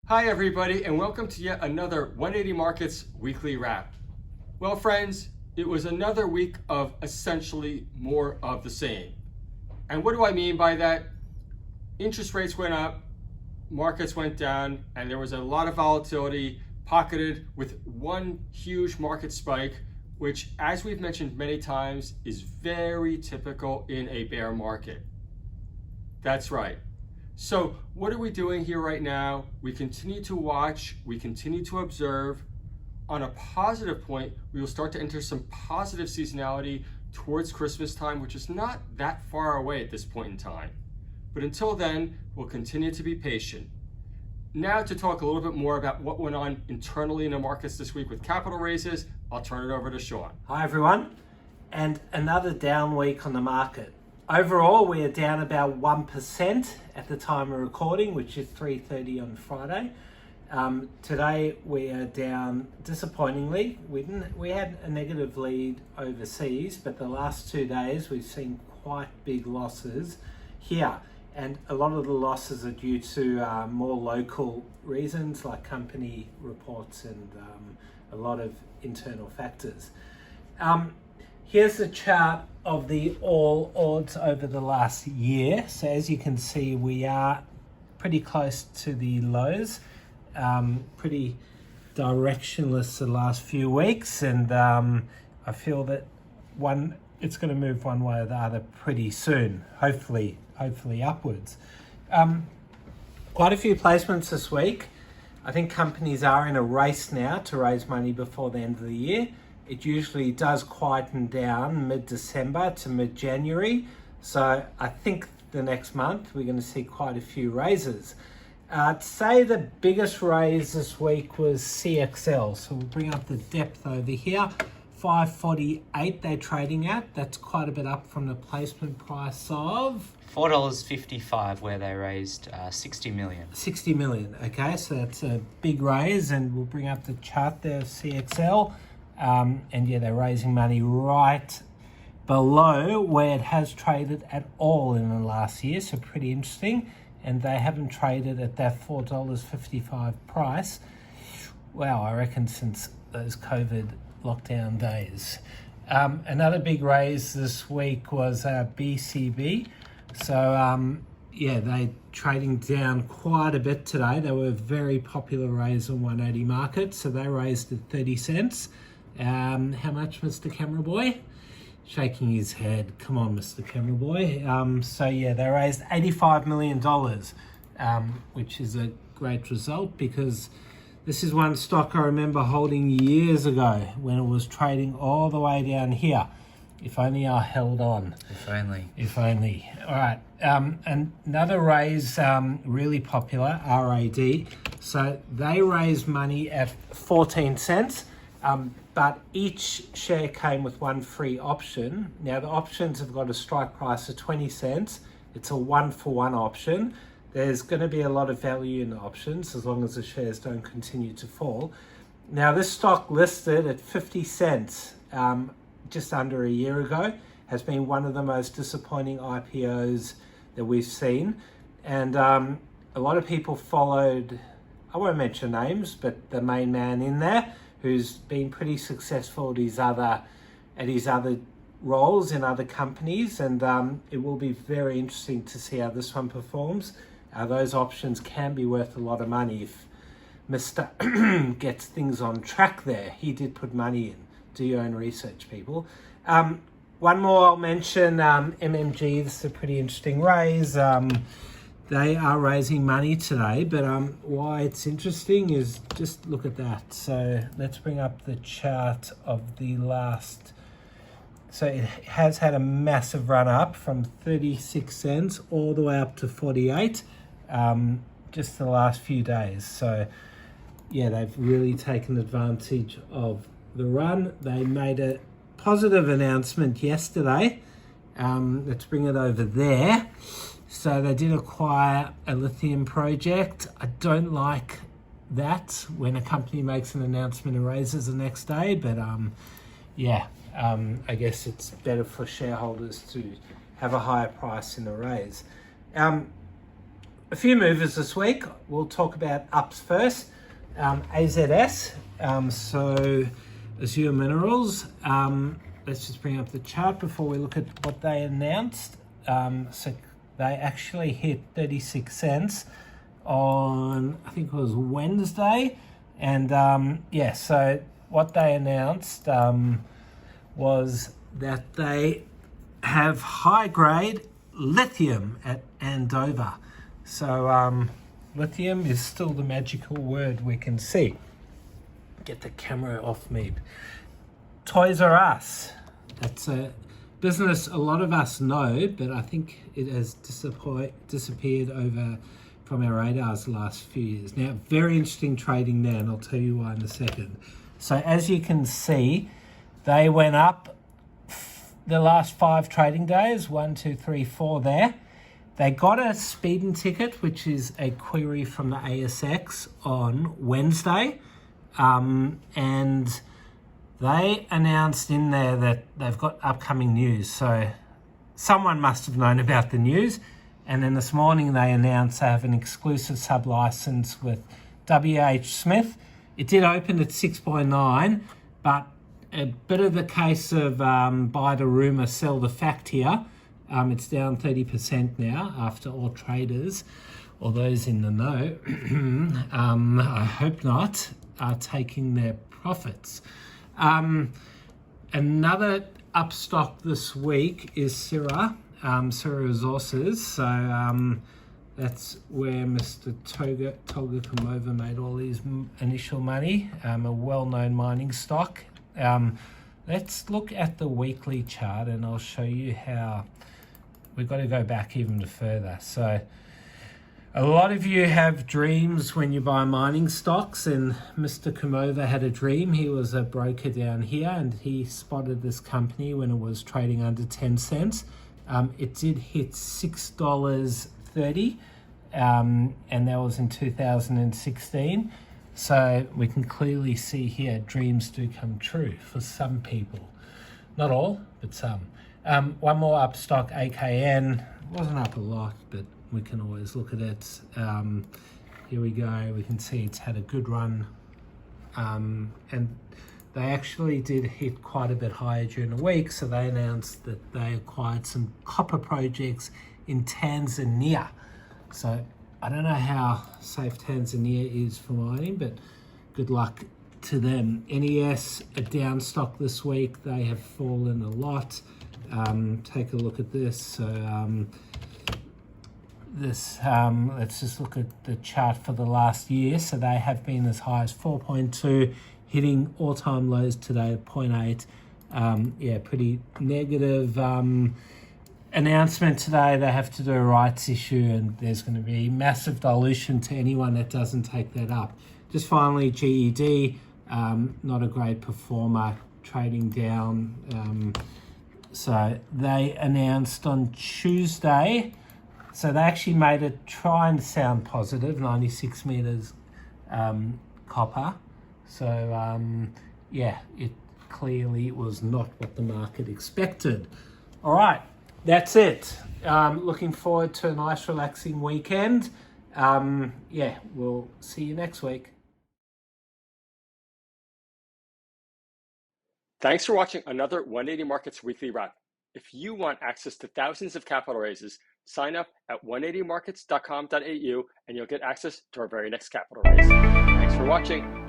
Hi everybody, and welcome to yet another 180 Markets weekly wrap. Well friends, it was another week of essentially more of the same. And what do I mean by that? Interest rates went up, markets went down, and there was a lot of volatility pocketed with one huge market spike, which, as we've mentioned many times, is very typical in a bear market. That's right. So what are we doing here right now? We continue to watch, we continue to observe. On a positive point, we will start to enter some positive seasonality towards Christmas time, which is not that far away at this point in time. But until then, we'll continue to be patient. Now to talk a little bit more about what went on internally in the markets this week with capital raises, I'll turn it over to Sean. Hi everyone, and another down week on the market. Overall, we are down about 1% at the time of recording, which is 3:30 on Friday. Today we are down disappointingly. We had a negative lead overseas, but the last 2 days we've seen quite big losses here. And a lot of the losses are due to more local reasons like company reports and a lot of internal factors. Here's the chart of the all odds over the last year. So as you can see, we are pretty close to the lows, pretty directionless the last few weeks. And I feel that it's going to move one way or the other pretty soon, hopefully upwards. Quite a few placements this week. I think companies are in a race now to raise money before the end of the year. It usually does quieten down mid-December to mid-January. So I think the next month we're going to see quite a few raises. I'd say the biggest raise this week was CXL. So we'll bring up the depth over here. 548 they're trading at. That's quite a bit up from the placement price of $4.55, where they raised 60 million. 60 million, okay, so that's a big raise, and we'll bring up the chart there of CXL. And yeah, they're raising money right below where it has traded at all in the last year, so pretty interesting. And they haven't traded at that $4.55 price, wow, I reckon since those COVID lockdown days. Another big raise this week was BCB. So yeah, they're trading down quite a bit today. They were a very popular raise on 180 Market, so they raised at 30 cents. How much, Mr. Camera Boy? Shaking his head. Come on, Mr. Camera Boy. So yeah, they raised $85 million, which is a great result because this is one stock I remember holding years ago when it was trading all the way down here. If only I held on. If only. If only. All right. And another raise, really popular, RAD. So they raised money at 14 cents, but each share came with one free option. Now the options have got a strike price of 20 cents. It's a 1-for-1 option. There's going to be a lot of value in the options as long as the shares don't continue to fall. Now this stock listed at 50 cents just under a year ago has been one of the most disappointing IPOs that we've seen. And a lot of people followed, I won't mention names, but the main man in there who's been pretty successful at his other roles in other companies. And it will be very interesting to see how this one performs. Those options can be worth a lot of money if Mr. gets things on track there. He did put money in. Do your own research, people. One more I'll mention, MMG. This is a pretty interesting raise. They are raising money today, but why it's interesting is just look at that. So let's bring up the chart of the last. So it has had a massive run up from 36 cents all the way up to 48, just the last few days. So yeah, they've really taken advantage of the run. They made a positive announcement yesterday. Let's bring it over there. So they did acquire a lithium project. I don't like that when a company makes an announcement and raises the next day, but yeah, I guess it's better for shareholders to have a higher price in the raise. a few movers this week. We'll talk about ups first. AZS, so Azure Minerals. Let's just bring up the chart before we look at what they announced. So they actually hit 36 cents on, I think it was Wednesday. And so what they announced was that they have high grade lithium at Andover. So lithium is still the magical word we can see. Get the camera off me. Toys R Us. That's a business a lot of us know, but I think it has disappeared over from our radars the last few years. Now, very interesting trading there, and I'll tell you why in a second. So as you can see, they went up the last 5 trading days, 1, 2, 3, 4 there. They got a speeding ticket, which is a query from the ASX on Wednesday. And they announced in there that they've got upcoming news. So someone must have known about the news. And then this morning they announced they have an exclusive sub-license with WH Smith. It did open at 6.9, but a bit of the case of buy the rumour, sell the fact here. It's down 30% now after all traders, or those in the know, I hope not, are taking their profits. Another up stock this week is Syrah Resources. So that's where Mr. Tolga Kumova made all his initial money, a well-known mining stock. Let's look at the weekly chart and I'll show you how we've got to go back even further. So a lot of you have dreams when you buy mining stocks, and Mr. Kumova had a dream. He was a broker down here and he spotted this company when it was trading under 10 cents. It did hit $6.30, and that was in 2016. So we can clearly see here dreams do come true for some people. Not all, but some. One more up stock, AKN. Wasn't up a lot, but we can always look at it. Here we go. We can see it's had a good run. And they actually did hit quite a bit higher during the week. So they announced that they acquired some copper projects in Tanzania. So I don't know how safe Tanzania is for mining, but good luck to them. NES, a down stock this week. They have fallen a lot. Take a look at this. So let's just look at the chart for the last year. So they have been as high as 4.2, hitting all-time lows today at 0.8. Pretty negative announcement today. They have to do a rights issue, and there's going to be massive dilution to anyone that doesn't take that up. Just finally, GED, not a great performer, trading down. So they announced on Tuesday. So they actually made it try and sound positive, 96 meters copper. So it clearly was not what the market expected. All right, that's it. Looking forward to a nice relaxing weekend. We'll see you next week. Thanks for watching another 180 Markets Weekly Wrap. If you want access to thousands of capital raises, sign up at 180markets.com.au and you'll get access to our very next capital raise. Thanks for watching.